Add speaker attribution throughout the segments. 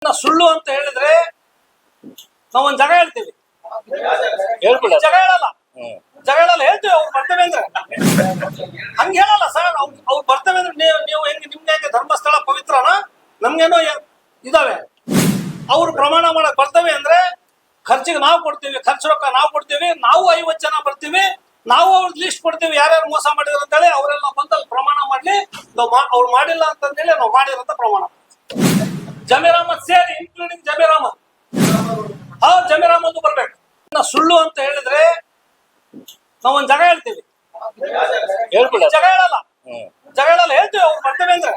Speaker 1: ಸುಳ್ಳು ಅಂತ ಹೇಳಿದ್ರೆ ನಾವೊಂದ್ ಜಾಗ ಹೇಳ್ತೀವಿ, ಜಾಗ ಹೇಳಲ್ಲ, ಹೇಳ್ತೀವಿ ಅವ್ರು ಬರ್ತೇವೆ ಅಂದ್ರೆ. ಹಂಗ ಹೇಳಲ್ಲ ಸರ್, ಅವ್ರು ಬರ್ತೇವೆ ಅಂದ್ರೆ ನೀವು ಹೆಂಗ್ ನಿಮ್ಗೆ ಹೆಂಗೆ ಧರ್ಮಸ್ಥಳ ಪವಿತ್ರನ, ನಮ್ಗೇನೋ ಇದಾವೆ. ಅವ್ರು ಪ್ರಮಾಣ ಮಾಡಕ್ ಬರ್ತೇವೆ ಅಂದ್ರೆ ಖರ್ಚಿಗೆ ನಾವು ಕೊಡ್ತೀವಿ, ಖರ್ಚು ರೊಕ್ಕ ನಾವು ಕೊಡ್ತೀವಿ, ನಾವು 50 ಜನ ಬರ್ತೀವಿ, ನಾವು ಅವ್ರ ಲಿಸ್ಟ್ ಕೊಡ್ತೀವಿ ಯಾರ್ಯಾರು ಮೋಸ ಮಾಡಿದ್ರು ಅಂತ ಹೇಳಿ. ಅವರೆಲ್ಲ ಬಂದಲ್ಲಿ ಪ್ರಮಾಣ ಮಾಡ್ಲಿ, ಅವ್ರು ಮಾಡಿಲ್ಲ ಅಂತಂದೇಳಿ ನಾವು ಮಾಡಿರಂತ ಪ್ರಮಾಣ. ಜಮೀರ್ ಅಹಮದ್ ಸೇರಿ ಇನ್ಕ್ಲೂಡಿಂಗ್ ಜಮೀರ್ ಅಹಮದ್, ಜಮೀರ್ ಅಹಮದ್ ಬರ್ಬೇಕು. ಸುಳ್ಳು ಅಂತ ಹೇಳಿದ್ರೆ ನಾವೊಂದ್ ಜಾಗ ಹೇಳ್ತೀವಿ, ಜಾಗ ಹೇಳಲ್ಲ, ಹೇಳ್ತೀವಿ ಅವ್ರು ಬರ್ತೇವೆ ಅಂದ್ರೆ.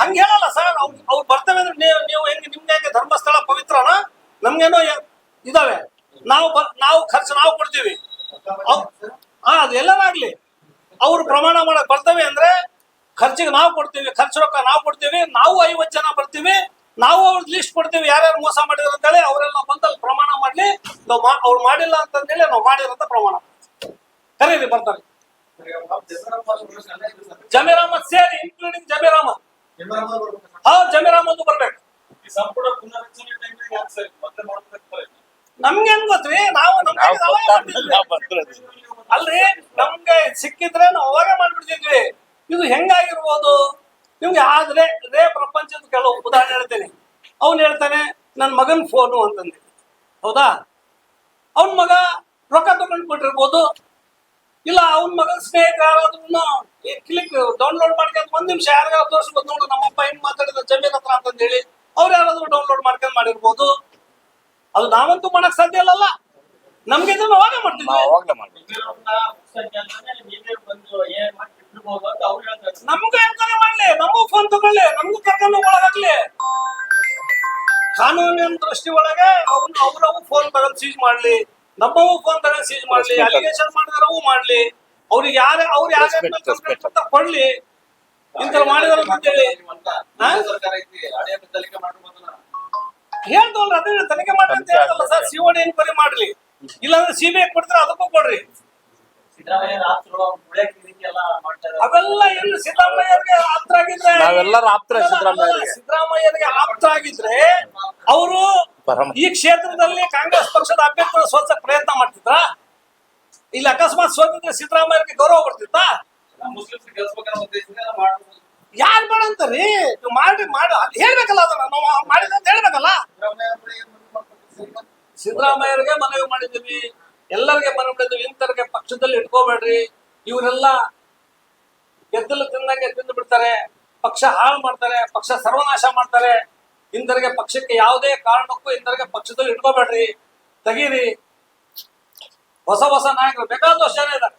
Speaker 1: ಹಂಗ ಹೇಳಲ್ಲ ಸರ್, ಅವ್ರು ಬರ್ತೇವೆ ಅಂದ್ರೆ ನೀವು ಹೆಂಗ್ ನಿಮ್ಗೆ ಹೆಂಗೆ ಧರ್ಮಸ್ಥಳ ಪವಿತ್ರನ, ನಮ್ಗೇನೋ ಇದಾವೆ. ನಾವು ಖರ್ಚು ನಾವು ಕೊಡ್ತೀವಿ, ಅದು ಎಲ್ಲರಾಗ್ಲಿ. ಅವ್ರು ಪ್ರಮಾಣ ಮಾಡಕ್ ಬರ್ತೇವೆ ಅಂದ್ರೆ ಖರ್ಚಿಗೆ ನಾವು ಕೊಡ್ತೀವಿ, ಖರ್ಚು ರೊಕ್ಕ ನಾವು ಕೊಡ್ತೀವಿ, ನಾವು 50 ಜನ ಬರ್ತೀವಿ, ನಾವು ಅವ್ರ ಲಿಸ್ಟ್ ಕೊಡ್ತೀವಿ ಯಾರ್ಯಾರು ಮೋಸ ಮಾಡಿದ್ರು ಅಂತ ಹೇಳಿ. ಅವರೆಲ್ಲ ಬಂದಲ್ಲಿ ಪ್ರಮಾಣ ಮಾಡ್ಲಿ, ಅವ್ರು ಮಾಡಿಲ್ಲ ಅಂತಂದೇಳಿ ನಾವು ಮಾಡಿರಂತ ಪ್ರಮಾಣ. ಕರೀರಿ ಬರ್ತಾರೆ. ಜಮೀರ್ ಅಹಮದ್ ಸೇರಿ ಇನ್ಕ್ಲೂಡಿಂಗ್ ಜಮೀರ್ ಅಹಮದ್, ಜಮೀರ್ ಅಹಮದ್ ಬರ್ಬೇಕು. ನಮ್ಗೆ ಏನ್ ಗೊತ್ತ್ರಿ, ನಾವು ಅಲ್ರಿ, ನಮ್ಗೆ ಸಿಕ್ಕಿದ್ರೆ ನಾವು ಅವಾಗೆ ಮಾಡ್ಬಿಡ್ತಿದ್ವಿ. ಇದು ಹೆಂಗಾಗಿರ್ಬೋದು ನಿಮ್ಗೆ? ಆದ್ರೆ ಪ್ರಪಂಚದ ಕೆಲವು ಉದಾಹರಣೆ ಹೇಳ್ತೇನೆ. ಅವ್ನು ಹೇಳ್ತಾನೆ ನನ್ನ ಮಗನ್ ಫೋನು ಅಂತಂದು, ಹೌದಾ? ಅವನ್ ಮಗ ರೊಕ್ಕ ತಗೊಂಡು ಬಿಟ್ಟಿರ್ಬೋದು, ಇಲ್ಲ ಅವನ್ ಮಗನ್ ಸ್ನೇಹಿತ ಯಾರಾದ್ರೂ ಕ್ಲಿಕ್ ಡೌನ್ಲೋಡ್ ಮಾಡ್ಕೊಂಡು 1 ನಿಮಿಷ ಯಾರಿಗಾದ್ರು ತೋರಿಸ್ಬೋದು, ನೋಡು ನಮ್ಮಪ್ಪ ಹೆಂಗ್ ಮಾತಾಡಿದ ಜಮೀರ್ ಹತ್ರ ಅಂತಂದ ಹೇಳಿ ಅವ್ರು ಯಾರಾದ್ರೂ ಡೌನ್ಲೋಡ್ ಮಾಡ್ಕೊಂಡು ಮಾಡಿರ್ಬೋದು. ಅದು ನಾವಂತೂ ಮಾಡಕ್ ಸಾಧ್ಯ ಇಲ್ಲಲ್ಲ. ನಮ್ಗೆ ಇದನ್ನ ಅವಾಗ ಮಾಡ್ತಿದ್ವಿ. ನಮ್ಗೂ ಎನ್ಕ್ವೈರಿ ಮಾಡ್ಲಿ, ನಮಗೂ ಫೋನ್ ತಗೊಳ್ಳಿ, ನಮ್ಗೂ ಕರ್ಕೊಂಡು ಒಳಗಾಗ್ಲಿ. ಕಾನೂನಿನ ದೃಷ್ಟಿ ಒಳಗೆ ಅವ್ರವು ಫೋನ್ ತಗೊಂಡು ಸೀಜ್ ಮಾಡ್ಲಿ, ನಮ್ಮವು ಫೋನ್ ತಗೊಂಡು ಸೀಜ್ ಮಾಡ್ಲಿ, ಅಲಿಗೇಷನ್ ಮಾಡಿದ್ರವು ಮಾಡ್ಲಿ, ಅವ್ರಿಗೆ ಅವ್ರು ಯಾರು ಕೊಡ್ಲಿ. ಇಂತ ಮಾಡಿದಾರ ಅಂತೇಳಿ ಹೇಳ್ತವಲ್ರಿ, ಅದೇ ತನಿಖೆ ಮಾಡ್ರಿ ಅಂತ ಹೇಳ್ತಲ್ಲ ಸರ್. COD ಎನ್ಕ್ವೈರಿ ಮಾಡ್ಲಿ, ಇಲ್ಲಾಂದ್ರೆ CBI ಕೊಡ್ತಾರೆ, ಅದಕ್ಕೂ ಕೊಡ್ರಿ. ಅವೆಲ್ಲ ಎಲ್ಲಿ ಸಿದ್ದರಾಮಯ್ಯರಿಗೆ ಆಪ್ತ ಆಗಿದ್ರೆ, ಸಿದ್ದರಾಮಯ್ಯರಿಗೆ ಆಪ್ತ ಆಗಿದ್ರೆ ಅವರು ಈ ಕ್ಷೇತ್ರದಲ್ಲಿ ಕಾಂಗ್ರೆಸ್ ಪಕ್ಷದ ಅಭ್ಯರ್ಥಿಗಳ ಸೋಲ್ಸಕ್ ಪ್ರಯತ್ನ ಮಾಡ್ತಿದ್ರ? ಇಲ್ಲಿ ಅಕಸ್ಮಾತ್ ಸೋತಿದ್ರೆ ಸಿದ್ದರಾಮಯ್ಯರಿಗೆ ಗೌರವ ಬರ್ತಿತ್ತ? ಯಾರು ಬೇಡ ಅಂತಾರೀ? ಮಾಡ್ರಿ, ಹೇಳ್ಬೇಕಲ್ಲ, ಅದನ್ನ ನಾವು ಮಾಡಿದ ಅಂತ ಹೇಳ್ಬೇಕಲ್ಲ. ಸಿದ್ದರಾಮಯ್ಯರಿಗೆ ಮನವಿ ಮಾಡಿದ್ದೀವಿ, ಎಲ್ಲರಿಗೆ ಮನವಿ ಮಾಡಿದ್ವಿ, ಇಂಥವ್ರಿಗೆ ಪಕ್ಷದಲ್ಲಿ ಇಟ್ಕೋಬೇಡ್ರಿ. ಇವರೆಲ್ಲ ಗೆದ್ದಲು ತಿಂದಂಗೆ ತಿಂದು ಬಿಡ್ತಾರೆ, ಪಕ್ಷ ಹಾಳು ಮಾಡ್ತಾರೆ, ಪಕ್ಷ ಸರ್ವನಾಶ ಮಾಡ್ತಾರೆ. ಇಂಥವ್ರಿಗೆ ಪಕ್ಷಕ್ಕೆ ಯಾವುದೇ ಕಾರಣಕ್ಕೂ ಇಂಥವ್ರಿಗೆ ಪಕ್ಷದಲ್ಲಿ ಇಟ್ಕೋಬೇಡ್ರಿ, ತೆಗೀರಿ. ಹೊಸ ನಾಯಕರು ಬೇಕಾದಷ್ಟು ಜನ ಇದ್ದಾರೆ.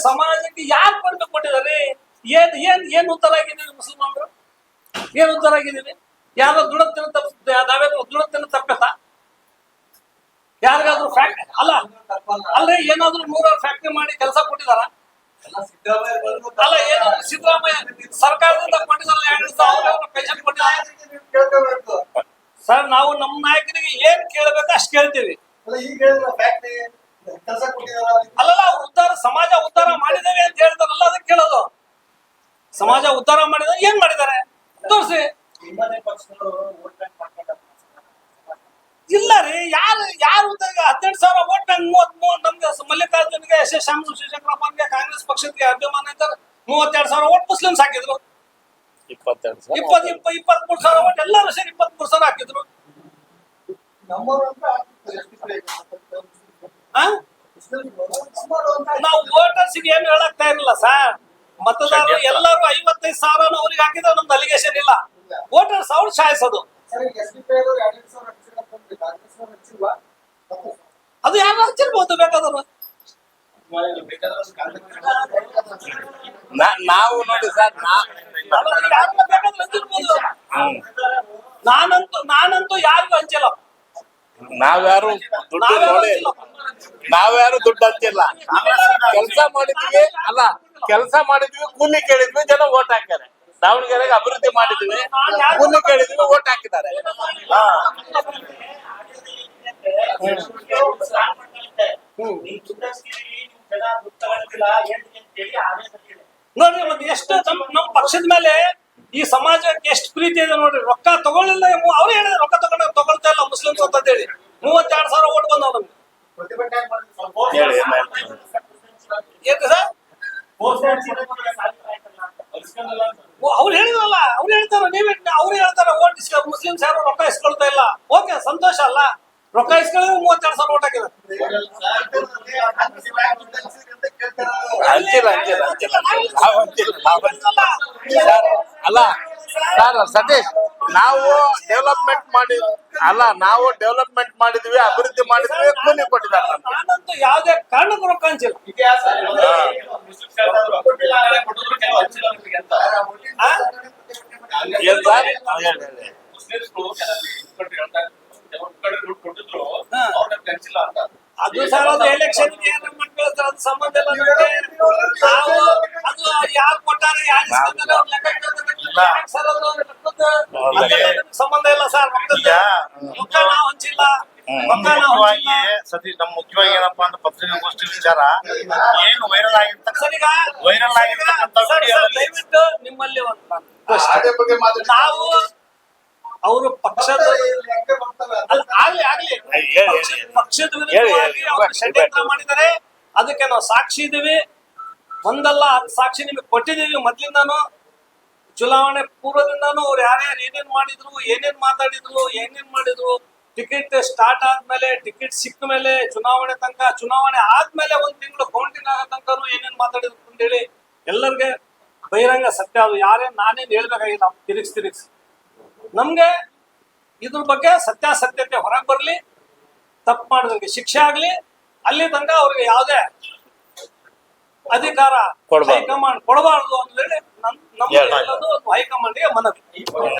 Speaker 1: ಸಮಾಜಕ್ಕೆ ಯಾರು ಬಂದು ಕೊಟ್ಟಿದ್ದಾರೆ? ಏನ್ ಉತ್ತರ ಆಗಿದ್ದೀವಿ ಮುಸಲ್ಮಾನರು? ಏನ್ ಉತ್ತರ ಆಗಿದ್ದೀವಿ? ಯಾರೋ ದುಡತ್ತಿನ ತಪ್ಪತ್ತ? ಯಾರಿಗಾದ್ರೂ ಫ್ಯಾಕ್ಟ್ರಿ ಅಲ್ರಿ, ಏನಾದ್ರು 100 ಫ್ಯಾಕ್ಟ್ರಿ ಮಾಡಿ ಕೆಲಸ ಕೊಟ್ಟಿದಾರ? ಅಲ್ಲ, ಏನಾದ್ರು ಸಿದ್ದರಾಮಯ್ಯ ಸರ್ಕಾರದಿಂದ ಕೊಟ್ಟಿದಾರ, ಪೆನ್ಷನ್ ಕೊಟ್ಟಿದಾರ? ಸರ್, ನಾವು ನಮ್ಮ ನಾಯಕರಿಗೆ ಏನ್ ಕೇಳ್ಬೇಕು ಅಷ್ಟು ಕೇಳ್ತೀವಿ. ಅಲ್ಲಲ್ಲ, ಅವ್ರು ಸಮಾಜ ಉದ್ಧಾರ ಮಾಡಿದೇವೆ ಅಂತ ಹೇಳ್ತಾರಲ್ಲ, ಅದಕ್ಕೆ ಕೇಳೋದು. ಸಮಾಜ ಉದ್ಧಾರ ಮಾಡಿದ್ರೆ ಏನ್ ಮಾಡಿದ್ದಾರೆ ತೋರಿಸಿ. ಇಲ್ಲ ರೀ, ಯಾರು 18,000 ವೋಟ್ ನಮ್ಗೆ ಮಲ್ಲಿಕಾರ್ಜುನ್ಗೆ, ಯಶಸ್ವಿ ಶಿವಶಂಕರಪ್ಪನ್ಗೆ, ಕಾಂಗ್ರೆಸ್ ಪಕ್ಷಕ್ಕೆ ಅಭಿಮಾನ ಇದ್ದಾರೆ. 32,000 ವೋಟ್ ಮುಸ್ಲಿಮ್ಸ್ ಹಾಕಿದ್ರು, 23,000 ವೋಟ್ ಎಲ್ಲರೂ ಸೇರಿ 23,000 ಹಾಕಿದ್ರು. ನಾವು ವೋಟರ್ಸ್ಗೆ ಏನು ಹೇಳಕ್ತಾ ಇರಲಿಲ್ಲ ಸರ್. ಮತದಾರರು ಎಲ್ಲರೂ 55,000 ಅವ್ರಿಗೆ ಹಾಕಿದ್ರೆ ನಮ್ದು ಅಲಿಗೇಷನ್ ಇಲ್ಲ. ವೋಟರ್ಸ್ ಅವ್ರು ಚಾಯಿಸೋದು. ಅದು ಯಾರು ಹಚ್ಚಿರ್ಬೋದು ಬೇಕಾದ್ರು.
Speaker 2: ನಾವು ನೋಡಿ ಸರ್,
Speaker 1: ನಾನಂತೂ ಯಾರಿಗೂ ಹಂಚಿಲ್ಲ.
Speaker 2: ನಾವ್ಯಾರು ದುಡ್ಡು ಹಂಚಿಲ್ಲ. ಕೆಲಸ ಮಾಡಿದ್ವಿ, ಕೂಲಿ ಕೇಳಿದ್ವಿ, ಜನ ವೋಟ್ ಹಾಕ್ತಾರೆ. ದಾವಣಗೆರೆಗೆ ಅಭಿವೃದ್ಧಿ ಮಾಡಿದ್ವಿ, ಕೂಲಿ ಕೇಳಿದ್ವಿ, ವೋಟ್ ಹಾಕಿದ್ದಾರೆ.
Speaker 1: ನೋಡ್ರಿ, ಮತ್ತೆ ಎಷ್ಟು ಪಕ್ಷದ ಮೇಲೆ ಈ ಸಮಾಜಕ್ಕೆ ಎಷ್ಟು ಪ್ರೀತಿ ಇದೆ ನೋಡ್ರಿ. ರೊಕ್ಕ ತಗೊಳ್ಳಿಲ್ಲ, ಅವ್ರು ಹೇಳಿದ್ರೆ ರೊಕ್ಕ ತಗೊಳ್ತಾ ಇಲ್ಲ ಮುಸ್ಲಿಮ್ಸ್ ಅಂತ ಹೇಳಿ 32,000 ಓಟ್ ಬಂದವ್ ನಮ್ಗೆ.
Speaker 2: ಹೇಳಿ
Speaker 1: ಏನ್ರಿ ಸರ್? ಅವ್ರು ಹೇಳಿದ್ರಲ್ಲ, ಅವ್ರು ಹೇಳ್ತಾರ, ಅವ್ರು ಹೇಳ್ತಾರ ಓಟ್ ಮುಸ್ಲಿಮ್ಸ್ ಯಾರು ರೊಕ್ಕ ಇಸ್ಕೊಳ್ತಾ ಇಲ್ಲ. ಓಕೆ, ಸಂತೋಷ ಅಲ್ಲ. ರೊಕ್ಕ ಇಸ್ಕೊಳ್ಳಿದ್ರೆ 32,000 ಓಟ್ ಹಾಕಿದ್ರು.
Speaker 2: ಹಂಚಿಲ್ಲ ನಾವ್ ಹಂಚಿಲ್ಲ. ಸರ್, ಅಲ್ಲ ಸರ್ ಸತೀಶ್, ನಾವು ಡೆವಲಪ್ಮೆಂಟ್ ಮಾಡಿದ್ವಿ, ಅಭಿವೃದ್ಧಿ ಮಾಡಿದ್ವಿ, ಕೂಲಿ ಕೊಟ್ಟಿದ್ದಾರೆ.
Speaker 1: ನಾನಂತೂ ಯಾವುದೇ ಕಾರಣಕ್ಕೂ ರೊಕ್ಕ ಹಂಚಿಲ್ಲ.
Speaker 2: ಏನ್ ಸರ್?
Speaker 1: ಅದು ಸರ್, ಅದು ಎಲೆಕ್ಷನ್ ಅದು ಸಂಬಂಧ ಇಲ್ಲ ನಮ್ಗೆ. ನಾವು ಅದು ಯಾರು ಕೊಟ್ಟಾರೆ, ಯಾರು ಇಸ್ಕೊತಾರೆ ಅವ್ರ ಲೆಕ್ಕ ಇಟ್ಕೊಳ್ತಾರೆ ಸರ್. ಅದು ಅದೆಲ್ಲ ಸಂಬಂಧ ಇಲ್ಲ ಸರ್. ರೊಕ್ಕ ನಾವು ಹಂಚಿಲ್ಲ.
Speaker 3: ಮುಖ್ಯವಾಗಿ ಸತೀಶ್, ನಮ್ ಮುಖ್ಯವಾಗಿ ಏನಪ್ಪಾ ಅಂದ್ರೆ ಪತ್ರಿಕಾಗೋಷ್ಠಿ ವಿಚಾರ ಏನು ವೈರಲ್ ಆಗಿರ್ತಕ್ಕ
Speaker 1: ಸರ್, ಈಗ
Speaker 3: ವೈರಲ್ ಆಗಿರ್ತಕ್ಕಂಥ
Speaker 1: ಸರ್, ದಯವಿಟ್ಟು ನಿಮ್ಮಲ್ಲಿ ಒಂದು ನಾವು ಅವರು ಪಕ್ಷದ ಆಗ್ಲಿ ಪಕ್ಷದ ವಿರುದ್ಧವಾಗಿ ಅವ್ರು ಷಡ್ಯಂತ್ರ ಮಾಡಿದ್ದಾರೆ. ಅದಕ್ಕೆ ನಾವು ಸಾಕ್ಷಿ ಇದೀವಿ. ಒಂದಲ್ಲ 10 ಸಾಕ್ಷಿ ನಿಮಗೆ ಕೊಟ್ಟಿದ್ದೀವಿ. ಮೊದ್ಲಿಂದಾನು ಚುನಾವಣೆ ಪೂರ್ವದಿಂದಾನು ಅವ್ರು ಯಾರ್ಯಾರು ಏನೇನ್ ಮಾಡಿದ್ರು, ಏನೇನ್ ಮಾತಾಡಿದ್ರು, ಏನೇನ್ ಮಾಡಿದ್ರು, ಟಿಕೆಟ್ ಸ್ಟಾರ್ಟ್ ಆದ್ಮೇಲೆ, ಟಿಕೆಟ್ ಸಿಕ್ಕ ಮೇಲೆ, ಚುನಾವಣೆ ತನಕ, ಚುನಾವಣೆ ಆದ್ಮೇಲೆ 1 ತಿಂಗಳು ಕೌಂಟಿಂಗ್ ಆಗೋ ತನಕ ಏನೇನ್ ಮಾತಾಡಿದ್ರು ಅಂತೇಳಿ ಎಲ್ಲರಿಗೆ ಬಹಿರಂಗ ಸತ್ಯ. ಅದು ಯಾರೇನ್ ನಾನೇನ್ ಹೇಳ್ಬೇಕಾಗಿಲ್ಲ. ತಿರುಗಿಸಿ ನಮ್ಗೆ ಇದ್ರ ಬಗ್ಗೆ ಸತ್ಯಾಸತ್ಯತೆ ಹೊರಗೆ ಬರ್ಲಿ. ತಪ್ಪು ಮಾಡಿದ್ರಿಗೆ ಶಿಕ್ಷೆ ಆಗ್ಲಿ. ಅಲ್ಲಿ ತನಕ ಅವ್ರಿಗೆ ಯಾವುದೇ ಅಧಿಕಾರ ಹೈಕಮಾಂಡ್ ಕೊಡಬಾರ್ದು ಅಂತ ಹೇಳಿ ನಮ್ಮ ಹೈಕಮಾಂಡ್ಗೆ ಮನವಿ.